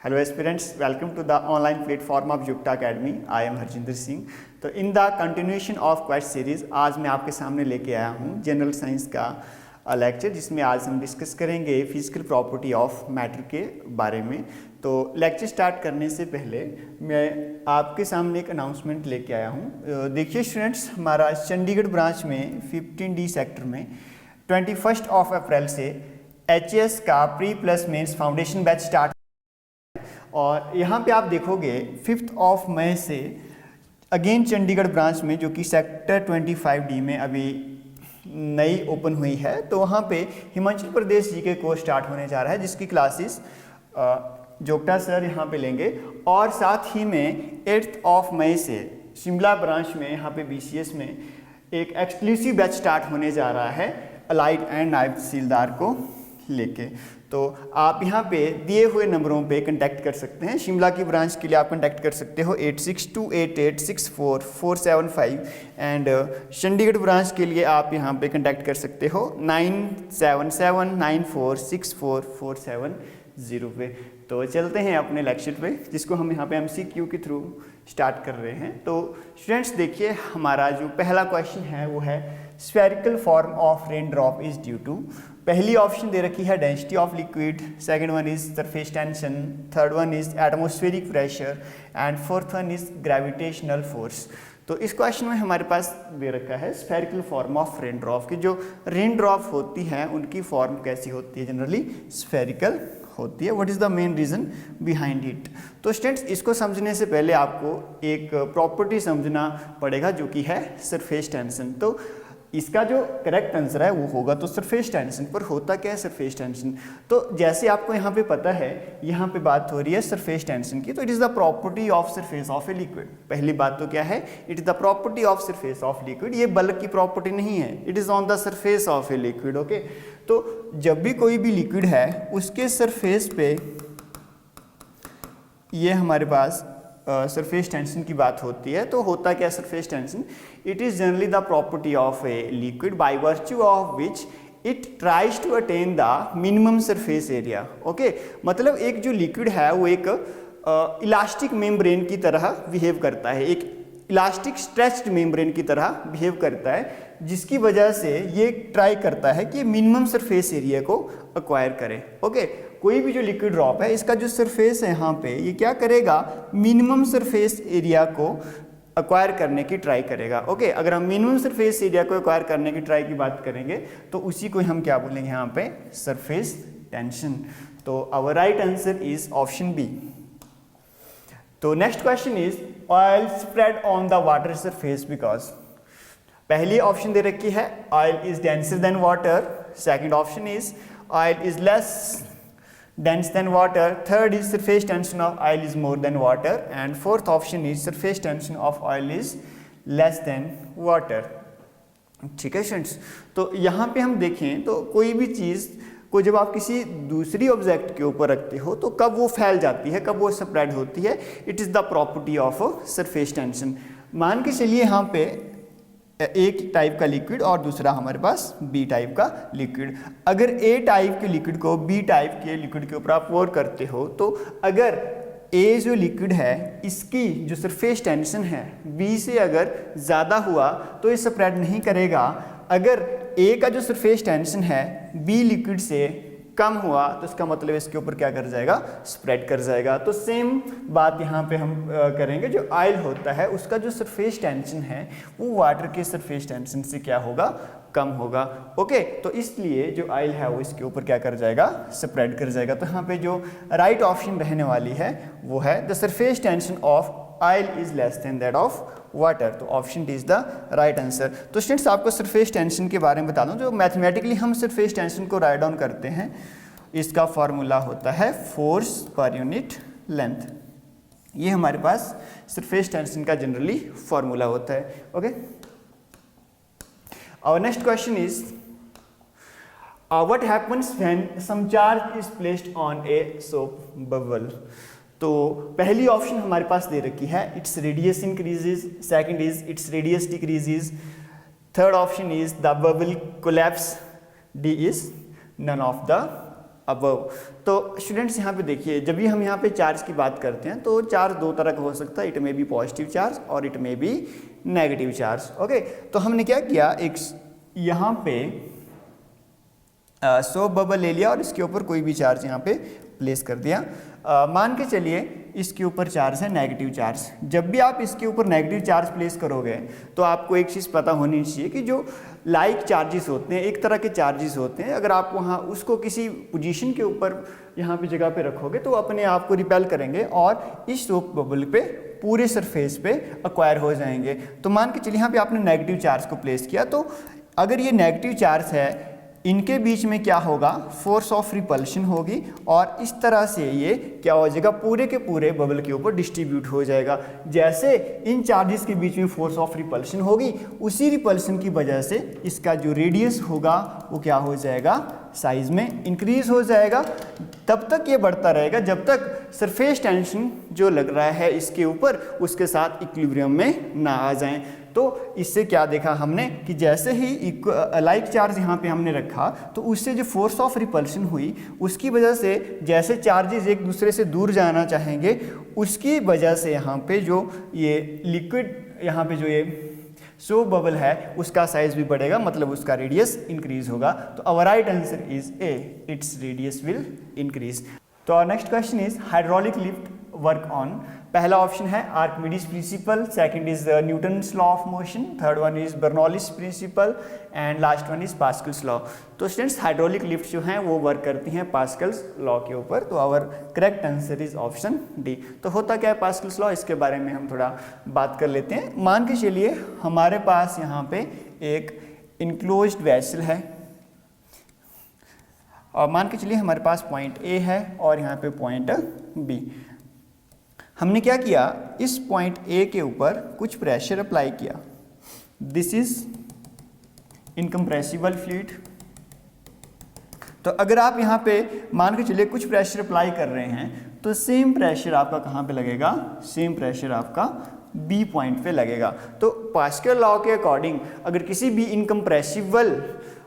Hello aspirants, welcome to the online platform of Yukta Academy. I am Harjinder Singh. तो in the continuation of question series आज मैं आपके सामने लेके आया हूँ जनरल साइंस का लेक्चर, जिसमें आज हम डिस्कस करेंगे फिजिकल प्रॉपर्टी ऑफ मैटर के बारे में। तो लेक्चर स्टार्ट करने से पहले मैं आपके सामने एक अनाउंसमेंट लेके आया हूँ। देखिए स्टूडेंट्स, हमारा चंडीगढ़ ब्रांच में 15D सेक्टर में 21 अप्रैल से HAS का pre plus mains foundation batch start, और यहाँ पे आप देखोगे 5 मई से अगेन चंडीगढ़ ब्रांच में, जो कि सेक्टर 25D में अभी नई ओपन हुई है, तो वहाँ पे हिमाचल प्रदेश जी के कोर्स स्टार्ट होने जा रहा है, जिसकी क्लासेस जोगटा सर यहाँ पे लेंगे। और साथ ही में 8 मई से शिमला ब्रांच में यहाँ पे BCS में एक एक्सक्लूसिव बैच स्टार्ट होने जा रहा है अलाइड एंड नायब तहसीलदार को लेके। तो आप यहाँ पे दिए हुए नंबरों पे कांटेक्ट कर सकते हैं। शिमला की ब्रांच के लिए आप कांटेक्ट कर सकते हो 8628864475 एंड चंडीगढ़ ब्रांच के लिए आप यहाँ पे कांटेक्ट कर सकते हो 9779464470 पे। तो चलते हैं अपने लेक्चर पे, जिसको हम यहाँ पे MCQ के थ्रू स्टार्ट कर रहे हैं। तो स्टूडेंट्स देखिए, हमारा जो पहला क्वेश्चन है वो है spherical form of rain drop is due to. पहली ऑप्शन दे रखी है density of liquid, second one is surface tension, third one is atmospheric pressure and fourth one is gravitational force. तो इस क्वेश्चन में हमारे पास दे रखा है spherical form of rain drop की। जो रेन ड्रॉप होती हैं उनकी फॉर्म कैसी होती है? जनरली स्फेरिकल होती है। What is the main reason behind it? तो स्टूडेंट्स, इसको समझने से पहले आपको एक प्रॉपर्टी समझना पड़ेगा, जो कि है सरफेस टेंशन। तो इसका जो करेक्ट आंसर है वो होगा तो सरफेस टेंशन। पर होता क्या है सरफेस टेंशन? तो जैसे आपको यहाँ पे पता है, यहाँ पे बात हो रही है सरफेस टेंशन की, तो it is the property of surface of a liquid. पहली बात तो क्या है? It is the property of surface of liquid. ये बल्क की प्रॉपर्टी नहीं है, it is on the surface of a liquid. Okay, तो जब भी कोई भी लिक्विड है उसके सरफेस पे ये हमारे पास सरफेस टेंशन की बात होती है। तो होता क्या surface tension? It is generally the property of a liquid by virtue of which it tries to attain the minimum surface area. Okay, मतलब एक जो लिक्विड है वो एक इलास्टिक मेम्ब्रेन की तरह बिहेव करता है, एक इलास्टिक स्ट्रेच्ड मेम्ब्रेन की तरह बिहेव करता है, जिसकी वजह से ये ट्राई करता है कि मिनिमम सरफेस एरिया को अक्वायर करे। ओके, कोई भी जो लिक्विड ड्रॉप है, इसका जो सरफेस है यहाँ पे, ये क्या करेगा? मिनिमम सरफेस एरिया को अक्वायर करने की ट्राई करेगा। ओके, अगर हम मिनिमम सरफेस एरिया को अक्वायर करने की ट्राई की बात करेंगे तो उसी को हम क्या बोलेंगे यहाँ पे? Surface tension. तो our right answer is option B. तो next question is oil spread on the water surface because. पहली ऑप्शन दे रखी है oil is denser than water, second option is oil is less dense than water, third is surface tension of oil is more than water, and fourth option is surface tension of oil is less than water। ठीक है students, तो यहाँ पे हम देखें तो कोई भी चीज़ को जब आप किसी दूसरी ऑब्जेक्ट के ऊपर रखते हो तो कब वो फैल जाती है, कब वो स्प्रेड होती है? It is the property of surface tension. मान के चलिए यहाँ पे एक टाइप का लिक्विड और दूसरा हमारे पास B टाइप का लिक्विड। अगर A टाइप के लिक्विड को B टाइप के लिक्विड के ऊपर आप पोर करते हो, तो अगर A जो लिक्विड है इसकी जो सरफेस टेंशन है B से अगर ज़्यादा हुआ तो ये स्प्रेड नहीं करेगा। अगर A का जो सरफेस टेंशन है B लिक्विड से कम हुआ तो इसका मतलब इसके ऊपर क्या कर जाएगा? स्प्रेड कर जाएगा। तो सेम बात यहाँ पे हम करेंगे। जो ऑयल होता है उसका जो सरफेस टेंशन है वो वाटर के सरफेस टेंशन से क्या होगा? कम होगा। ओके, तो इसलिए जो ऑयल है वो इसके ऊपर क्या कर जाएगा? स्प्रेड कर जाएगा। तो यहाँ पे जो राइट ऑप्शन रहने वाली है वो है the surface tension of oil is less than that of water. तो option D is the right answer. तो स्टूडेंट्स, आपको सरफेस टेंशन के बारे में बता दूं, जो मैथमेटिकली हम सरफेस टेंशन को राइट डाउन करते हैं, इसका फॉर्मूला होता है फोर्स पर यूनिट लेंथ। ये हमारे पास सरफेस टेंशन का जनरली फॉर्मूला होता है। Okay, our next question is what happens when some charge is placed on a soap bubble. तो पहली ऑप्शन हमारे पास दे रखी है its radius increases, second is its radius decreases, third option is the bubble collapse, D is none of the above. तो students यहाँ पे देखिए, जब भी हम यहाँ पे चार्ज की बात करते हैं तो चार्ज दो तरह का हो सकता है, it may be positive charge और it may be negative charge. Okay, तो हमने क्या किया, एक यहाँ पे सोप बबल ले लिया और इसके ऊपर कोई भी चार्ज यहाँ पे प्लेस कर दिया। मान के चलिए इसके ऊपर चार्ज है नेगेटिव चार्ज। जब भी आप इसके ऊपर नेगेटिव चार्ज प्लेस करोगे तो आपको एक चीज़ पता होनी चाहिए कि जो लाइक चार्जेस होते हैं, एक तरह के चार्जेस होते हैं, अगर आप वहाँ उसको किसी पोजीशन के ऊपर यहाँ पे जगह पे रखोगे तो अपने आप को रिपेल करेंगे और इस सोप बबल पे पूरे सरफेस पे एक्वायर हो जाएंगे। तो मान के चलिए यहाँ पे आपने नेगेटिव चार्ज को प्लेस किया, तो अगर ये नेगेटिव चार्ज है, इनके बीच में क्या होगा, फोर्स ऑफ रिपल्शन होगी और इस तरह से ये क्या हो जाएगा, पूरे के पूरे बबल के ऊपर डिस्ट्रीब्यूट हो जाएगा। जैसे इन चार्जेस के बीच में फोर्स ऑफ रिपल्शन होगी, उसी रिपल्शन की वजह से इसका जो रेडियस होगा वो क्या हो जाएगा, साइज में इंक्रीज हो जाएगा। तब तक ये बढ़ता रहेगा जब तक सरफेस टेंशन जो लग रहा है इसके ऊपर उसके साथ इक्विलिब्रियम में ना आ जाएं। तो इससे क्या देखा हमने कि जैसे ही लाइक चार्ज यहाँ पे हमने रखा तो उससे जो फोर्स ऑफ रिपल्शन हुई उसकी वजह से जैसे चार्जेस एक दूसरे से दूर जाना चाहेंगे, उसकी वजह से यहाँ पे जो ये लिक्विड यहाँ पे जो ये सोप बबल है उसका साइज भी बढ़ेगा, मतलब उसका रेडियस इंक्रीज होगा। तो our right answer is A, it's radius will increase. तो our next question is hydraulic lift work on. पहला ऑप्शन है Archimedes principle, second is Newton's law of motion, third one is Bernoulli's principle and last one is Pascal's law. तो students hydraulic lift जो हैं वो work करती हैं Pascal's law के ऊपर। तो our correct answer is option D. तो होता क्या है पास्कल्स लॉ, इसके बारे में हम थोड़ा बात कर लेते हैं। मान के चलिए हमारे पास यहाँ पे एक इनक्लोज्ड वेसल है और मान के चलिए हमारे पास पॉइंट ए है और यहाँ पे पॉइंट बी। हमने क्या किया, इस पॉइंट ए के ऊपर कुछ प्रेशर अप्लाई किया। This is incompressible fluid. तो अगर आप यहाँ पे मान के चलिए कुछ प्रेशर अप्लाई कर रहे हैं तो सेम प्रेशर आपका कहाँ पे लगेगा, सेम प्रेशर आपका बी पॉइंट पे लगेगा। तो पास्कल लॉ के अकॉर्डिंग अगर किसी भी इनकम्प्रेसिबल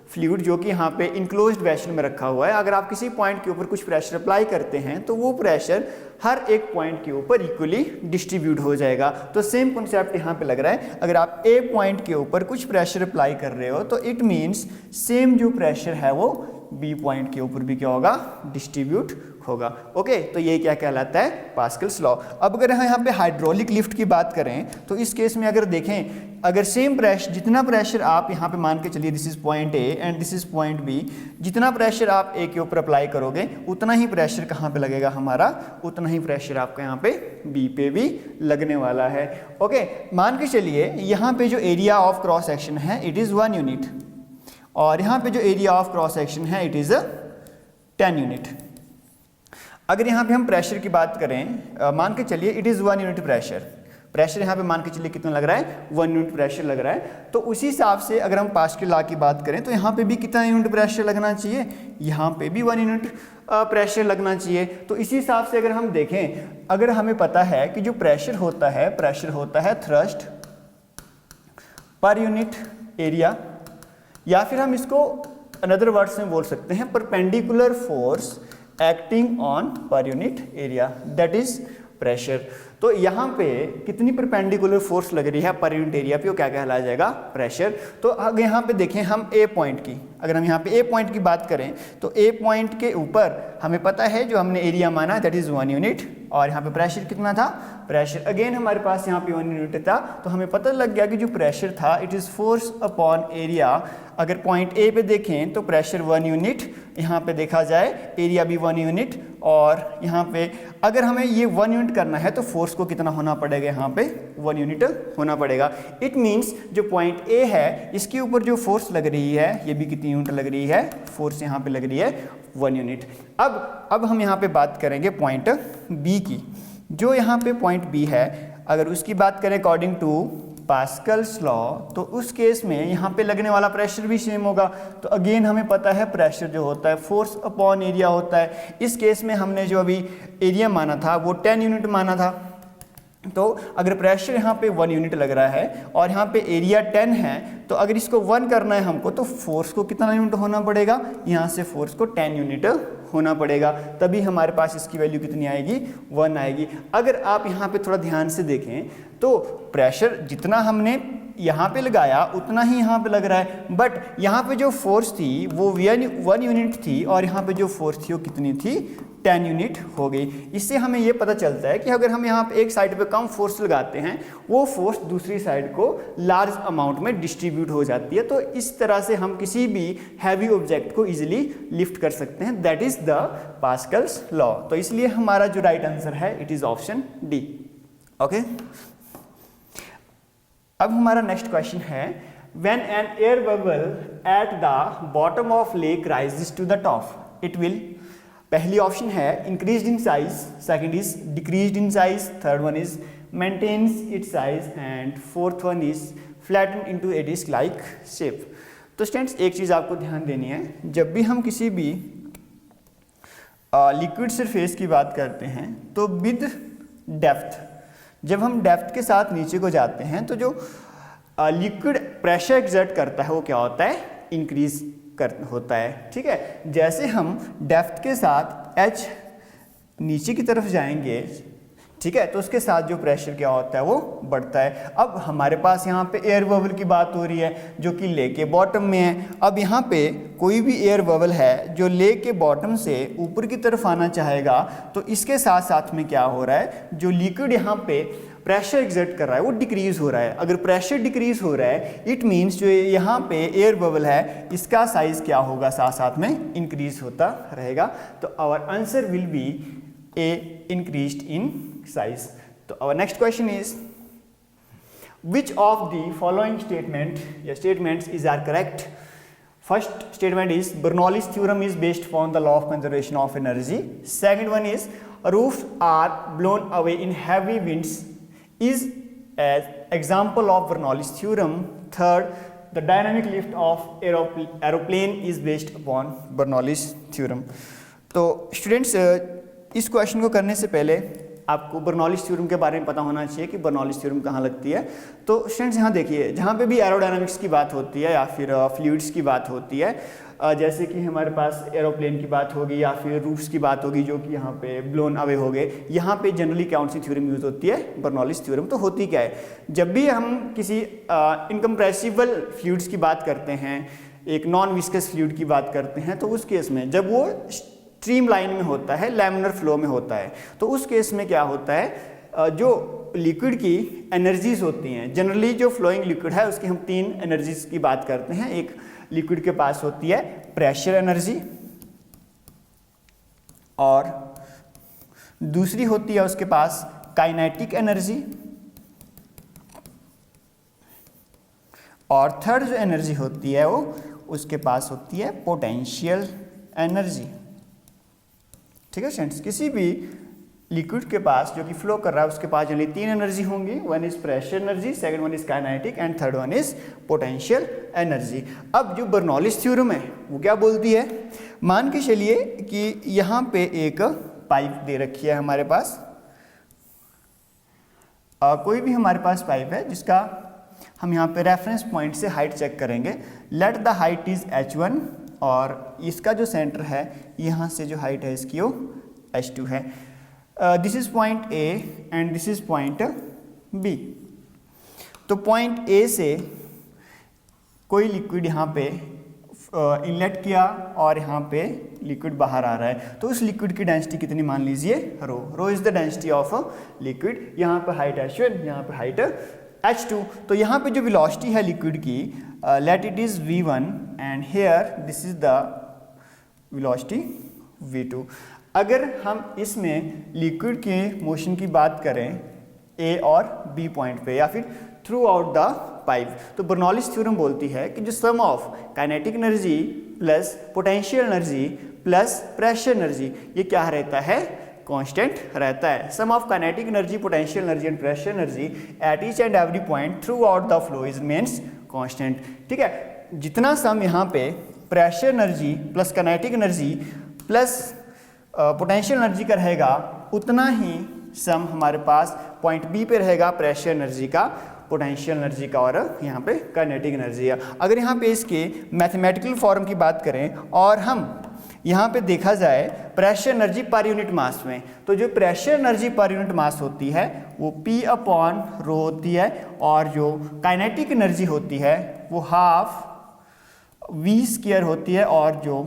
फ्लूइड जो कि यहाँ पे इनक्लोज्ड वेसल में रखा हुआ है, अगर आप किसी पॉइंट के ऊपर कुछ प्रेशर अप्लाई करते हैं तो वो प्रेशर हर एक पॉइंट के ऊपर इक्वली डिस्ट्रीब्यूट हो जाएगा। तो सेम कॉन्सेप्ट यहाँ पे लग रहा है, अगर आप ए पॉइंट के ऊपर कुछ प्रेशर अप्लाई कर रहे हो तो इट मीन्स सेम जो प्रेशर है वो बी पॉइंट के ऊपर भी क्या होगा, डिस्ट्रीब्यूट होगा। ओके, तो ये क्या कहलाता है, पास्कल्स लॉ। अब अगर हम यहाँ पे हाइड्रोलिक लिफ्ट की बात करें तो इस केस में अगर देखें, अगर सेम प्रेशर, जितना प्रेशर आप यहाँ पे मान के चलिए this is point A and this is point B, जितना प्रेशर आप ए के ऊपर अप्लाई करोगे उतना ही प्रेशर कहाँ पे लगेगा हमारा, उतना ही प्रेशर आपका यहाँ पे बी पे भी लगने वाला है। ओके, मान के चलिए यहाँ पे जो एरिया ऑफ क्रॉस सेक्शन है इट इज़ 1 यूनिट और यहाँ पे जो एरिया ऑफ क्रॉस सेक्शन है इट इज़ 10 यूनिट। अगर यहाँ पे हम प्रेशर की बात करें, मान के चलिए इट इज़ 1 यूनिट प्रेशर यहाँ पे मान के चलिए कितना लग रहा है, 1 यूनिट प्रेशर लग रहा है। तो उसी हिसाब से अगर हम पास्कल लॉ की बात करें तो यहाँ पे भी कितना यूनिट प्रेशर लगना चाहिए, यहाँ पे भी 1 यूनिट प्रेशर लगना चाहिए। तो इसी हिसाब से अगर हम देखें, अगर हमें पता है कि जो प्रेशर होता है थ्रस्ट पर यूनिट एरिया, या फिर हम इसको अनदर वर्ड्स में बोल सकते हैं perpendicular force acting on per unit area, that is pressure. तो यहाँ पे कितनी परपेंडिकुलर फोर्स लग रही है पर यूनिट एरिया पे, वो क्या कहलाया जाएगा, प्रेशर। तो अगर यहाँ पे देखें हम ए पॉइंट की, अगर हम यहाँ पे ए पॉइंट की बात करें तो ए पॉइंट के ऊपर हमें पता है जो हमने एरिया माना दैट इज 1 यूनिट और यहाँ पे प्रेशर कितना था, प्रेशर अगेन हमारे पास यहाँ पे 1 यूनिट था। तो हमें पता लग गया कि जो प्रेशर था it is force upon area. अगर पॉइंट ए पे देखें तो प्रेशर 1 यूनिट, यहाँ पे देखा जाए एरिया भी 1 यूनिट, और यहाँ पे अगर हमें ये 1 यूनिट करना है तो फोर्स को कितना होना पड़ेगा, यहाँ पे 1 यूनिट होना पड़ेगा। इट मीन्स जो पॉइंट ए है इसके ऊपर जो फोर्स लग रही है ये भी कितनी यूनिट लग रही है, फोर्स यहाँ पे लग रही है 1 यूनिट। अब हम यहाँ पे बात करेंगे पॉइंट बी की। जो यहाँ पे पॉइंट बी है अगर उसकी बात करें अकॉर्डिंग टू पास्कल्स लॉ तो उस केस में यहाँ पे लगने वाला प्रेशर भी सेम होगा। तो अगेन हमें पता है प्रेशर जो होता है फोर्स अपॉन एरिया होता है। इस केस में हमने जो अभी एरिया माना था वो 10 यूनिट माना था। तो अगर प्रेशर यहाँ पे 1 यूनिट लग रहा है और यहाँ पे एरिया 10 है तो अगर इसको 1 करना है हमको तो फोर्स को कितना यूनिट होना पड़ेगा, यहाँ से फोर्स को 10 यूनिट होना पड़ेगा, तभी हमारे पास इसकी वैल्यू कितनी आएगी, 1 आएगी। अगर आप यहाँ पे थोड़ा ध्यान से देखें तो प्रेशर जितना हमने यहाँ पे लगाया उतना ही यहाँ पे लग रहा है, बट यहाँ पे जो फोर्स थी वो 1 यूनिट थी और यहाँ पे जो फोर्स थी वो कितनी थी, 10 यूनिट हो गई। इससे हमें ये पता चलता है कि अगर हम यहाँ पे एक साइड पे कम फोर्स लगाते हैं वो फोर्स दूसरी साइड को लार्ज अमाउंट में डिस्ट्रीब्यूट हो जाती है। तो इस तरह से हम किसी भी हैवी ऑब्जेक्ट को इजीली लिफ्ट कर सकते हैं, that is the Pascal's law. तो इसलिए हमारा जो राइट आंसर है it is option D. Okay, अब हमारा नेक्स्ट क्वेश्चन है, when an air bubble at the bottom of lake rises to the top it will, पहली ऑप्शन है increase in size, second is decrease in size, third one is maintains its size and fourth one is flatten into A disc like shape. तो students एक चीज़ आपको ध्यान देनी है, जब भी हम किसी भी लिक्विड सरफेस की बात करते हैं तो विद डेप्थ, जब हम डेप्थ के साथ नीचे को जाते हैं तो जो लिक्विड प्रेशर एक्सर्ट करता है वो क्या होता है, इंक्रीज होता है। ठीक है, जैसे हम डेप्थ के साथ h नीचे की तरफ जाएंगे, ठीक है, तो उसके साथ जो प्रेशर क्या होता है वो बढ़ता है। अब हमारे पास यहाँ पे एयर बबल की बात हो रही है जो कि लेक के बॉटम में है। अब यहाँ पे कोई भी एयर बबल है जो लेक के बॉटम से ऊपर की तरफ आना चाहेगा, तो इसके साथ साथ में क्या हो रहा है, जो लिक्विड यहाँ पे प्रेशर एग्जर्ट कर रहा है वो डिक्रीज हो रहा है। अगर प्रेशर डिक्रीज हो रहा है इट मीन्स जो यहाँ पे एयर बबल है इसका साइज क्या होगा, साथ साथ में इंक्रीज होता रहेगा। तो our answer will be A, increased in size. So our next question is, which of the following statements are correct? First statement is Bernoulli's theorem is based upon the law of conservation of energy. Second one is roofs are blown away in heavy winds is an example of Bernoulli's theorem. Third, the dynamic lift of aeroplane is based upon Bernoulli's theorem. तो students इस question को करने से पहले आपको Bernoulli's theorem के बारे में पता होना चाहिए कि बर्नौलीज थ्योरम कहाँ लगती है। तो स्टूडेंट्स यहाँ देखिए, जहाँ पे भी एरोडायनामिक्स की बात होती है या फिर फ्लूइड्स की बात होती है, जैसे कि हमारे पास एरोप्लेन की बात होगी या फिर रूफ्स की बात होगी जो कि यहाँ पे ब्लोन अवे हो गए, यहाँ पे जनरली कौन सी थ्योरम यूज होती है, बर्नौलीज थ्योरम। तो होती क्या है, जब भी हम किसी इनकम्प्रेसिबल फ्लूइड्स की बात करते हैं, एक नॉन विस्कस फ्लूइड की बात करते हैं, तो उस केस में जब वो स्ट्रीम लाइन में होता है, लैमिनर फ्लो में होता है, तो उस केस में क्या होता है, जो लिक्विड की एनर्जीज होती हैं, जनरली जो फ्लोइंग लिक्विड है उसकी हम 3 एनर्जीज की बात करते हैं। एक लिक्विड के पास होती है प्रेशर एनर्जी, और दूसरी होती है उसके पास काइनेटिक एनर्जी, और थर्ड जो एनर्जी होती है वो उसके पास होती है पोटेंशियल एनर्जी। ठीक है स्टूडेंट्स, किसी भी लिक्विड के पास जो कि फ्लो कर रहा है उसके पास जनरली 3 एनर्जी होंगी, one is pressure energy, second one is kinetic and third one is potential energy. अब जो बर्नौलीज थ्योरम है वो क्या बोलती है, मान के चलिए कि यहाँ पे एक पाइप दे रखी है हमारे पास, कोई भी हमारे पास पाइप है जिसका हम यहाँ पे रेफरेंस पॉइंट से हाइट चेक करेंगे। Let the height is h1 और इसका जो सेंटर है यहाँ से जो हाइट है इसकी वो h2 है। This is point A and this is point B। तो पॉइंट A से कोई लिक्विड यहाँ पे इनलेट किया और यहाँ पे लिक्विड बाहर आ रहा है, तो उस लिक्विड की डेंसिटी कितनी मान लीजिए, rho is the density of liquid. यहाँ पे हाइट h1, यहाँ पे हाइट h2। तो यहाँ पे जो वेलोसिटी है लिक्विड की, let it is v1 and here this is the velocity v2। अगर हम इसमें लिक्विड के मोशन की बात करें A और B पॉइंट पे या फिर थ्रू आउट द पाइप, तो बर्नौलीज थ्योरम बोलती है कि जो sum of kinetic energy plus potential energy plus pressure energy ये क्या रहता है, कांस्टेंट रहता है। Sum of kinetic energy, potential energy and pressure energy at each and every point throughout the flow is means constant. ठीक है, जितना sum यहाँ पे pressure energy plus kinetic energy plus potential energy का रहेगा, उतना ही सम हमारे पास पॉइंट बी पे रहेगा प्रेशर एनर्जी का, पोटेंशियल एनर्जी का और यहाँ पे काइनेटिक एनर्जी है। अगर यहाँ पे इसके मैथमेटिकल फॉर्म की बात करें और हम यहाँ पे देखा जाए pressure energy per unit mass में, तो जो pressure energy per unit mass होती है वो P अपॉन रो होती है, और जो काइनेटिक एनर्जी होती है वो हाफ V स्क्वायर होती है, और जो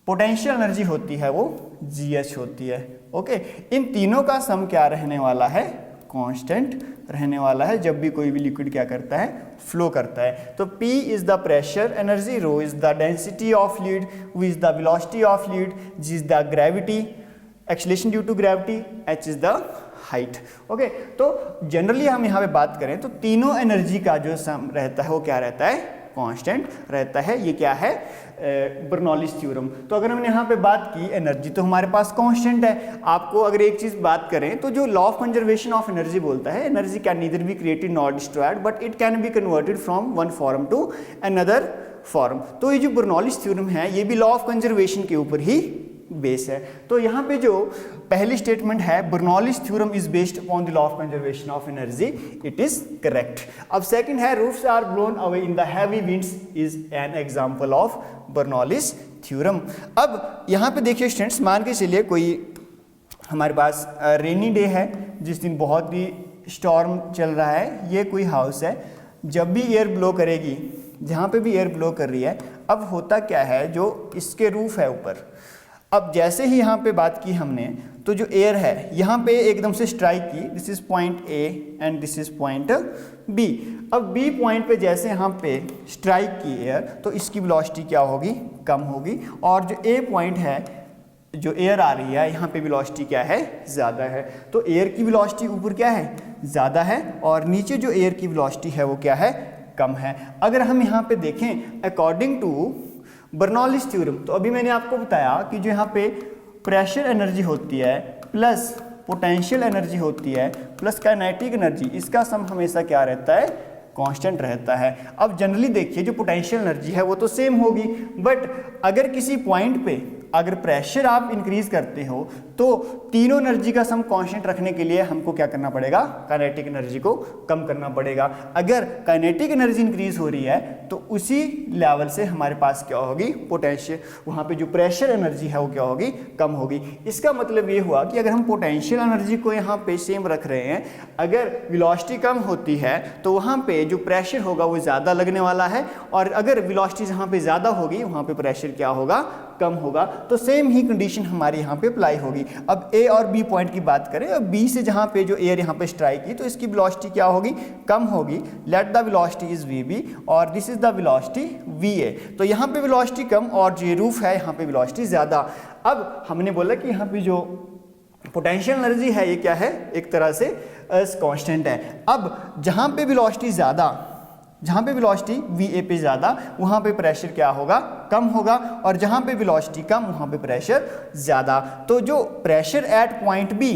पोटेंशियल एनर्जी होती है वो GH होती है। ओके, इन तीनों का सम क्या रहने वाला है? कांस्टेंट रहने वाला है जब भी कोई भी लिक्विड क्या करता है? फ्लो करता है। तो P is the pressure energy, rho is the density of fluid, V is the velocity of fluid, G is the gravity, acceleration due to gravity, H is the height. Okay, तो generally हम यहाँ पे बात करें तो तीनों energy का जो सम रहता है वो क्या रहता है? कांस्टेंट रहता है। ये क्या है? Bernoulli's theorem. तो अगर हमने यहाँ पे बात की एनर्जी तो हमारे पास कांस्टेंट है। आपको अगर एक चीज बात करें तो जो law of conservation of energy बोलता है, energy can neither be created nor destroyed but it can be converted from one form to another form. तो ये जो बर्नौलीज थ्योरम है ये भी लॉ ऑफ कंजर्वेशन के ऊपर ही बेस है। तो यहाँ पे जो पहली स्टेटमेंट है Bernoulli's theorem is based upon the law of conservation of energy, it is correct. अब सेकंड है roofs are blown away in the heavy winds is an example of Bernoulli's theorem. अब यहाँ पे देखिए स्टूडेंट्स, मान के चलिए कोई हमारे पास रेनी डे है जिस दिन बहुत ही स्टॉर्म चल रहा है, ये कोई हाउस है, जब भी एयर ब्लो करेगी, जहाँ पे भी एयर ब्लो कर रही है, अब होता क्या है जो इसके रूफ है ऊपर, अब जैसे ही यहाँ पे बात की हमने तो जो एयर है यहाँ पे एकदम से स्ट्राइक की, this is point A and this is point B. अब बी पॉइंट पे जैसे यहाँ पे स्ट्राइक की एयर तो इसकी वेलोसिटी क्या होगी? कम होगी, और जो ए पॉइंट है जो एयर आ रही है यहाँ पे वेलोसिटी क्या है? ज़्यादा है। तो एयर की वेलोसिटी ऊपर क्या है? ज़्यादा है, और नीचे जो एयर की वेलोसिटी है वो क्या है? कम है। अगर हम यहाँ पे देखें अकॉर्डिंग टू बर्नौलीज थ्योरम, तो अभी मैंने आपको बताया कि जो यहाँ पे प्रेशर एनर्जी होती है प्लस पोटेंशियल एनर्जी होती है प्लस काइनेटिक एनर्जी, इसका सम हमेशा क्या रहता है? कांस्टेंट रहता है। अब जनरली देखिए जो पोटेंशियल एनर्जी है वो तो सेम होगी, बट अगर किसी पॉइंट पे अगर प्रेशर आप इंक्रीज करते हो तो तीनों एनर्जी का सम कांस्टेंट रखने के लिए हमको क्या करना पड़ेगा? काइनेटिक एनर्जी को कम करना पड़ेगा। अगर काइनेटिक एनर्जी इंक्रीज हो रही है तो उसी लेवल से हमारे पास क्या होगी? पोटेंशियल, वहाँ पे जो प्रेशर एनर्जी है वो क्या होगी? कम होगी। इसका मतलब ये हुआ कि अगर हम पोटेंशियल एनर्जी को यहाँ पे सेम रख रहे हैं, अगर वेलोसिटी कम होती है तो वहाँ पे जो प्रेशर होगा वो ज़्यादा लगने वाला है, और अगर वेलोसिटी जहाँ पे ज़्यादा होगी वहाँ पे प्रेशर क्या होगा? कम होगा। तो सेम ही कंडीशन हमारे यहाँ पे अप्लाई होगी। अब ए और बी पॉइंट की बात करें, अब बी से जहाँ पे जो एयर यहाँ पे स्ट्राइक की तो इसकी वेलोसिटी क्या होगी? कम होगी। Let the velocity is v b और this is the velocity v a. तो यहाँ पे वेलोसिटी कम और जो रूफ है यहाँ पे वेलोसिटी ज़्यादा। अब हमने बोला कि यहाँ पे जो पोटेंशियल एनर्जी है ये क्या है? एक तरह से कांस्टेंट है। अब जहाँ पे वेलोसिटी ज़्यादा, जहाँ पे वेलोसिटी वी ए पे ज़्यादा वहाँ पे प्रेशर क्या होगा? कम होगा, और जहाँ पे वेलोसिटी कम वहाँ पे प्रेशर ज़्यादा। तो जो pressure at point b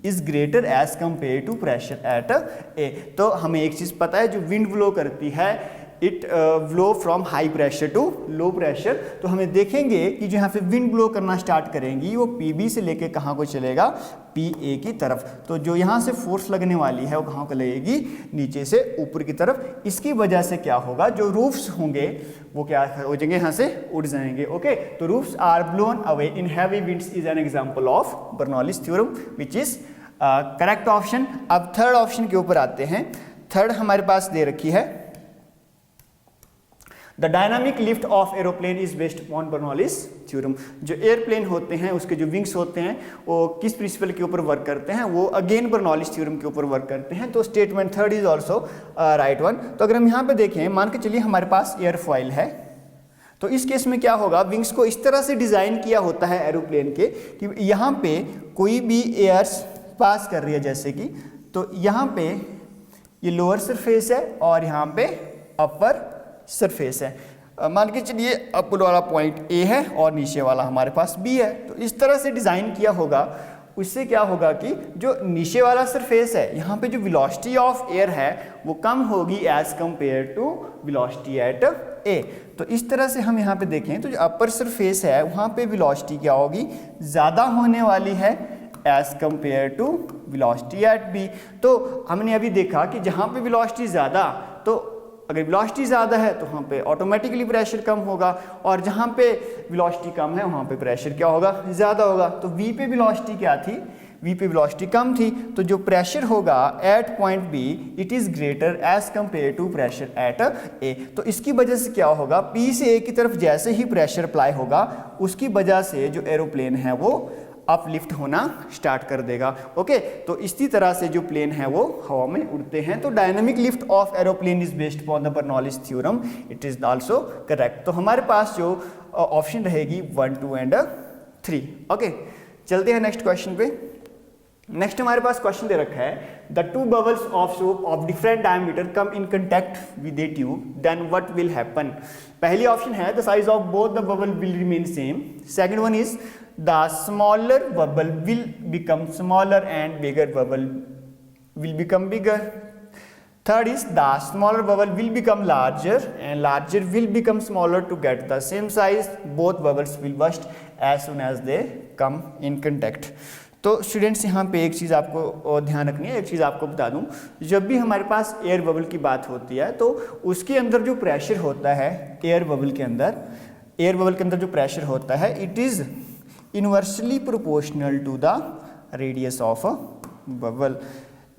is greater as compare to pressure at a. तो हमें एक चीज़ पता है, जो विंड ब्लो करती है it blow from high pressure to low pressure. तो हमें देखेंगे कि जो यहाँ पे विंड ब्लो करना स्टार्ट करेंगी वो पी बी से लेके कहाँ को चलेगा? पी ए की तरफ। तो जो यहाँ से फोर्स लगने वाली है वो कहाँ को लगेगी? नीचे से ऊपर की तरफ। इसकी वजह से क्या होगा? जो रूफ्स होंगे वो क्या हो जाएंगे? यहाँ से उड़ जाएंगे। ओके, तो roofs are blown away in heavy winds is an example of Bernoulli's theorem which is correct option. अब थर्ड ऑप्शन के ऊपर आते हैं। थर्ड हमारे पास दे रखी है the dynamic lift off aeroplane is based upon Bernoulli's theorem. जो एयरप्लेन होते हैं उसके जो विंग्स होते हैं वो किस प्रिंसिपल के ऊपर वर्क करते हैं? वो अगेन बर्नौलीज थ्योरम के ऊपर वर्क करते हैं। तो statement third is also right one. तो अगर हम यहाँ पे देखें, मान के चलिए हमारे पास एयरफॉइल है, तो इस केस में क्या होगा? विंग्स को इस तरह से डिज़ाइन किया होता है एरोप्लेन के कि यहाँ पे कोई भी एयर्स पास कर रही है जैसे कि, तो यहाँ पे ये लोअर सरफेस है और यहाँ पे अपर सरफेस है। मान के चलिए अपर वाला पॉइंट ए है और नीचे वाला हमारे पास बी है। तो इस तरह से डिज़ाइन किया होगा, उससे क्या होगा कि जो नीचे वाला सरफेस है यहाँ पे जो वेलोसिटी ऑफ एयर है वो कम होगी as compare to velocity at a. तो इस तरह से हम यहाँ पे देखें तो जो अपर सरफेस है वहाँ पे वेलोसिटी क्या होगी? ज़्यादा होने वाली है as compare to velocity at B. तो हमने अभी देखा कि जहाँ पे वेलोसिटी ज़्यादा तो अगर वेलोसिटी ज़्यादा है तो वहाँ पे ऑटोमेटिकली प्रेशर कम होगा, और जहाँ पे वेलोसिटी कम है वहाँ पे प्रेशर क्या होगा, ज़्यादा होगा। तो V पे वेलोसिटी क्या थी, V पे वेलोसिटी कम थी, तो जो प्रेशर होगा at point B it is greater as compare to pressure at A। तो इसकी वजह से क्या होगा, P से A की तरफ जैसे ही प्रेशर अप्लाई होगा उसकी वजह से जो एरोप्लेन है वो अपलिफ्ट होना स्टार्ट कर देगा। ओके, तो इसी तरह से जो प्लेन है वो हवा में उड़ते हैं। तो dynamic lift off aeroplane is based upon the Bernoulli's theorem, it is also correct. तो हमारे पास जो ऑप्शन रहेगी 1, 2 एंड 3। ओके, चलते हैं नेक्स्ट क्वेश्चन पे। नेक्स्ट हमारे पास क्वेश्चन दे रखा है, the two bubbles of soap of different diameter come in contact with a tube, then what will happen. पहली ऑप्शन है the size of both the bubble will remain same. Second one is the smaller bubble will become smaller and bigger bubble will become bigger. Third is the smaller bubble will become larger and larger will become smaller to get the same size. Both bubbles will burst as soon as they come in contact. तो students यहाँ पे एक चीज़ आपको ध्यान रखनी है, एक चीज़ आपको बता दूँ, जब भी हमारे पास एयर बबल की बात होती है तो उसके अंदर जो प्रेशर होता है एयर बबल के अंदर जो प्रेशर होता है it is inversely proportional to the radius of a bubble.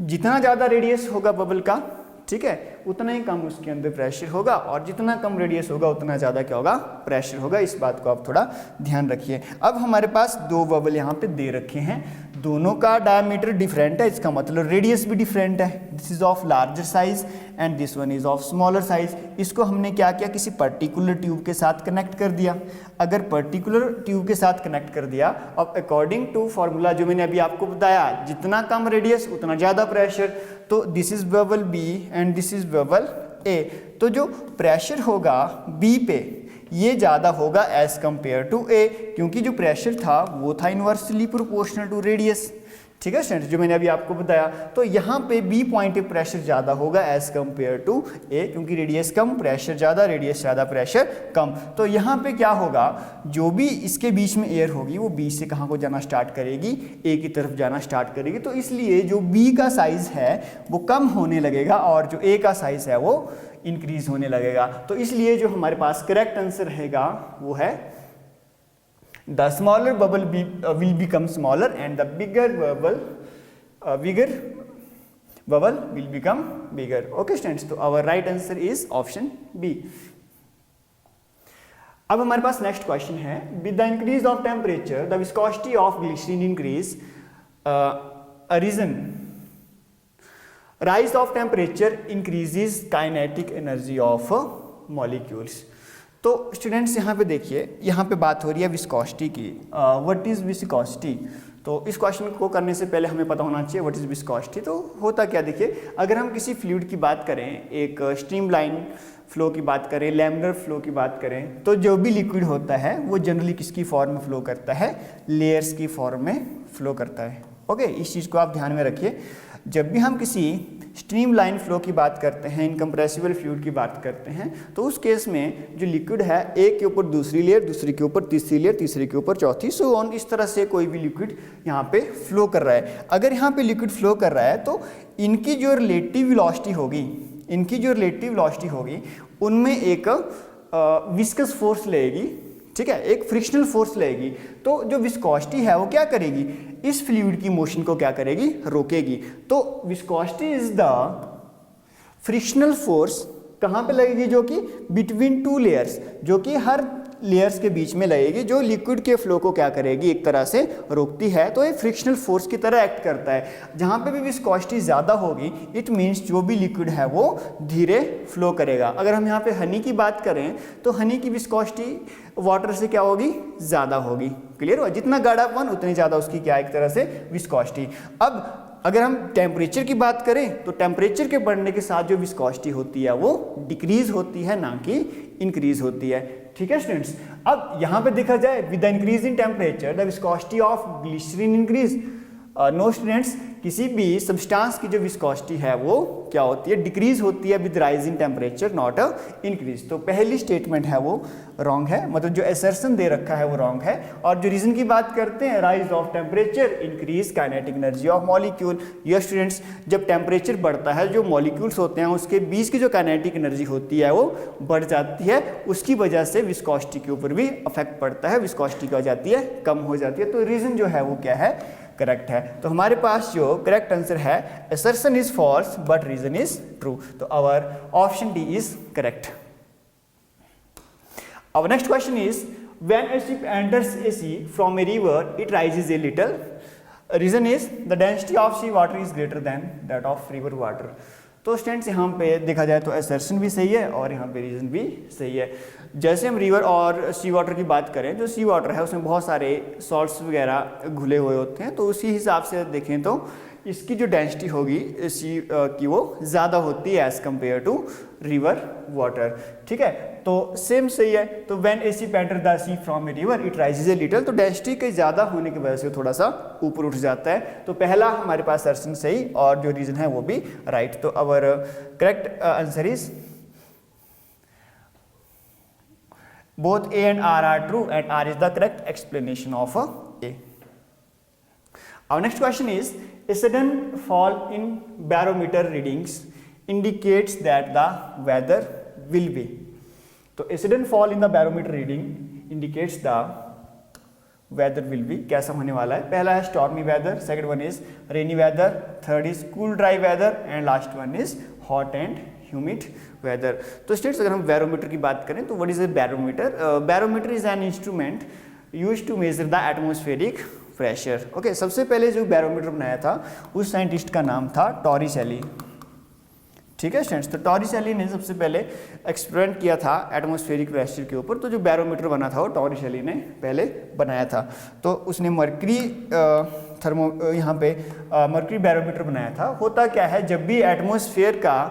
जितना ज़्यादा रेडियस होगा बबल का, ठीक है, उतना ही कम उसके अंदर प्रेशर होगा, और जितना कम रेडियस होगा उतना ज़्यादा क्या होगा, प्रेशर होगा। इस बात को आप थोड़ा ध्यान रखिए। अब हमारे पास दो बबल यहाँ पे दे रखे हैं, दोनों का डायमीटर डिफरेंट है, इसका मतलब रेडियस भी डिफरेंट है। This is of larger size and this one is of smaller size. इसको हमने क्या किया, किसी पर्टिकुलर ट्यूब के साथ कनेक्ट कर दिया। अगर पर्टिकुलर ट्यूब के साथ कनेक्ट कर दिया, अब अकॉर्डिंग टू फॉर्मूला जो मैंने अभी आपको बताया, जितना कम रेडियस उतना ज़्यादा प्रेशर। तो this is bubble b and this is bubble a. तो जो प्रेशर होगा बी पे ये ज़्यादा होगा एज कंपेयर टू ए, क्योंकि जो प्रेशर था वो था इनवर्सली प्रोपोर्शनल टू रेडियस। ठीक है स्टूडेंट्स, जो मैंने अभी आपको बताया, तो यहाँ पे बी पॉइंट पे प्रेशर ज़्यादा होगा एज कंपेयर टू ए, क्योंकि रेडियस कम प्रेशर ज़्यादा, रेडियस ज़्यादा प्रेशर कम। तो यहाँ पे क्या होगा, जो भी इसके बीच में एयर होगी वो बी से कहाँ को जाना स्टार्ट करेगी, ए की तरफ जाना स्टार्ट करेगी। तो इसलिए जो बी का साइज़ है वो कम होने लगेगा और जो ए का साइज़ है वो इंक्रीज होने लगेगा। तो इसलिए जो हमारे पास करेक्ट आंसर रहेगा वो है the smaller bubble will become smaller and the bigger bubble will become bigger. Okay students, तो our right answer is option B. अब हमारे पास नेक्स्ट क्वेश्चन है, with the increase of temperature the viscosity of glycerin increase. A reason rise of temperature increases kinetic energy of molecules. तो students यहाँ पे देखिए, यहाँ पे बात हो रही है विस्कोसिटी की। What is viscosity? तो इस क्वेश्चन को करने से पहले हमें पता होना चाहिए व्हाट इज़ विस्कोसिटी। तो होता क्या, देखिए, अगर हम किसी फ्लूइड की बात करें, एक स्ट्रीमलाइन फ्लो की बात करें, लैमिनर फ्लो की बात करें, तो जो भी लिक्विड होता है वो जनरली किसकी फॉर्म में फ्लो करता है, लेयर्स की फॉर्म में फ्लो करता है। ओके, इस चीज़ को आप ध्यान में रखिए। जब भी हम किसी स्ट्रीमलाइन फ्लो की बात करते हैं, इनकम्प्रेसिबल फ्लूइड की बात करते हैं, तो उस केस में जो लिक्विड है एक के ऊपर दूसरी लेयर, दूसरी के ऊपर तीसरी लेयर, तीसरे के ऊपर चौथी, सो ऑन, इस तरह से कोई भी लिक्विड यहाँ पे फ्लो कर रहा है। अगर यहाँ पे लिक्विड फ्लो कर रहा है तो इनकी जो रिलेटिव वेलोसिटी होगी, उनमें एक विस्कस फोर्स लगेगी, ठीक है, एक फ्रिक्शनल फोर्स लगेगी। तो जो विस्कोसिटी है वो क्या करेगी, इस फ्लूइड की मोशन को क्या करेगी, रोकेगी। तो viscosity is the frictional force कहाँ पे लगेगी, जो कि बिटवीन टू लेयर्स, जो कि हर लेयर्स के बीच में लगेगी, जो लिक्विड के फ्लो को क्या करेगी, एक तरह से रोकती है। तो ये फ्रिक्शनल फोर्स की तरह एक्ट करता है। जहाँ पे भी विस्कोसिटी ज़्यादा होगी, इट मीन्स जो भी लिक्विड है वो धीरे फ्लो करेगा। अगर हम यहाँ पे हनी की बात करें तो हनी की विस्कोसिटी वाटर से क्या होगी, ज़्यादा होगी। क्लियर हुआ, जितना गाढ़ापन उतनी ज़्यादा उसकी क्या एक तरह से विस्कोसिटी। अब अगर हम टेम्परेचर की बात करें तो टेम्परेचर के बढ़ने के साथ जो विस्कोसिटी होती है वो डिक्रीज होती है, ना कि इंक्रीज होती है। ठीक है स्टूडेंट्स, अब यहाँ पे देखा जाए, with the increase in temperature the viscosity of glycerin increase. No students, किसी भी सब्सटेंस की जो विस्कोसिटी है वो क्या होती है, डिक्रीज होती है with rise in temperature not increase. तो पहली स्टेटमेंट है वो रॉन्ग है, मतलब जो असर्शन दे रखा है वो रॉन्ग है। और जो रीजन की बात करते हैं, rise of temperature increase kinetic energy of molecule. ये स्टूडेंट्स, जब टेम्परेचर बढ़ता है जो मॉलिक्यूल्स होते हैं उसके बीच की जो काइनेटिक एनर्जी होती है वो बढ़ जाती है, उसकी वजह से विस्कोसिटी के ऊपर भी इफेक्ट पड़ता है, विस्कोसिटी क्या हो जाती है, कम हो जाती है। तो रीजन जो है वो क्या है, करेक्ट है। तो हमारे पास जो करेक्ट आंसर है, assertion is false but reason is true। तो our option D is correct। Our next question is, when a ship enters a sea from a river, it rises a little। Reason is the density of sea water is greater than that of river water। तो students यहाँ पे देखा जाए तो assertion भी सही है और यहाँ पे रीज़न भी सही है। जैसे हम रिवर और सी वाटर की बात करें, जो सी वाटर है उसमें बहुत सारे सॉल्ट्स वगैरह घुले हुए होते हैं, तो उसी हिसाब से देखें तो इसकी जो डेंसिटी होगी सी की वो ज़्यादा होती है as compare to river water. ठीक है, तो सेम सही है। तो when a ship enter the sea from a river it rises a little, तो डेंसिटी के ज़्यादा होने की वजह से थोड़ा सा ऊपर उठ जाता है। तो पहला हमारे पास असर्शन सही और जो रीज़न है वो भी राइट। तो अवर correct answer is both A and R are true and R is the correct explanation of A। Our next question is, a sudden fall in barometer readings indicates that the weather will be। तो a sudden fall in the barometer reading indicates the weather will be, कैसा होने वाला है। पहला है stormy weather, second one is rainy weather, third is cool dry weather and last one is hot and humid weather. तो students, अगर हम barometer की बात करें तो what is a barometer? Barometer is an instrument used to measure the atmospheric pressure. Okay, सबसे पहले जो बैरोमीटर बनाया था उस साइंटिस्ट का नाम था टॉरिसेली। ठीक है स्टूडेंट्स, तो टॉरिसेली ने सबसे पहले एक्सपेरिमेंट किया था एटमॉस्फेरिक प्रेशर के ऊपर। तो जो बैरोमीटर बना था वो टॉरिसेली ने पहले बनाया था। तो उसने मर्करी यहाँ पे मर्करी बैरोमीटर बनाया था। होता क्या है, जब भी एटमॉस्फेयर का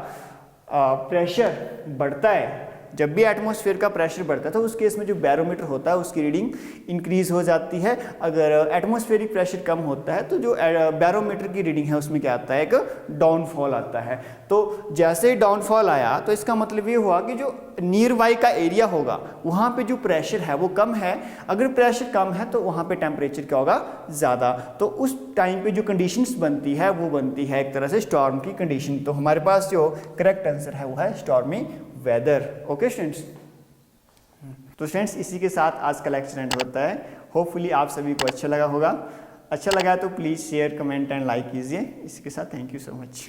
प्रेशर बढ़ता है, जब भी एटमॉस्फेयर का प्रेशर बढ़ता है तो उस केस में जो बैरोमीटर होता है उसकी रीडिंग इंक्रीज हो जाती है। अगर एटमॉस्फेरिक प्रेशर कम होता है तो जो बैरोमीटर की रीडिंग है उसमें क्या आता है, एक डाउनफॉल आता है। तो जैसे ही डाउनफॉल आया तो इसका मतलब ये हुआ कि जो नियर बाई का एरिया होगा वहाँ पे जो प्रेशर है वो कम है। अगर प्रेशर कम है तो वहाँ पे टेम्परेचर क्या होगा, ज़्यादा। तो उस टाइम पे जो कंडीशंस बनती है वो बनती है एक तरह से स्टॉर्म की कंडीशन। तो हमारे पास जो करेक्ट आंसर है वो है स्टॉर्मी वेदर। ओके स्टूडेंट्स, तो स्टूडेंट्स इसी के साथ आज का लेक्चर एंड होता है। होपफुली आप सभी को अच्छा लगा होगा। अच्छा लगा तो please share, comment and like कीजिए। इसी के साथ थैंक यू सो मच।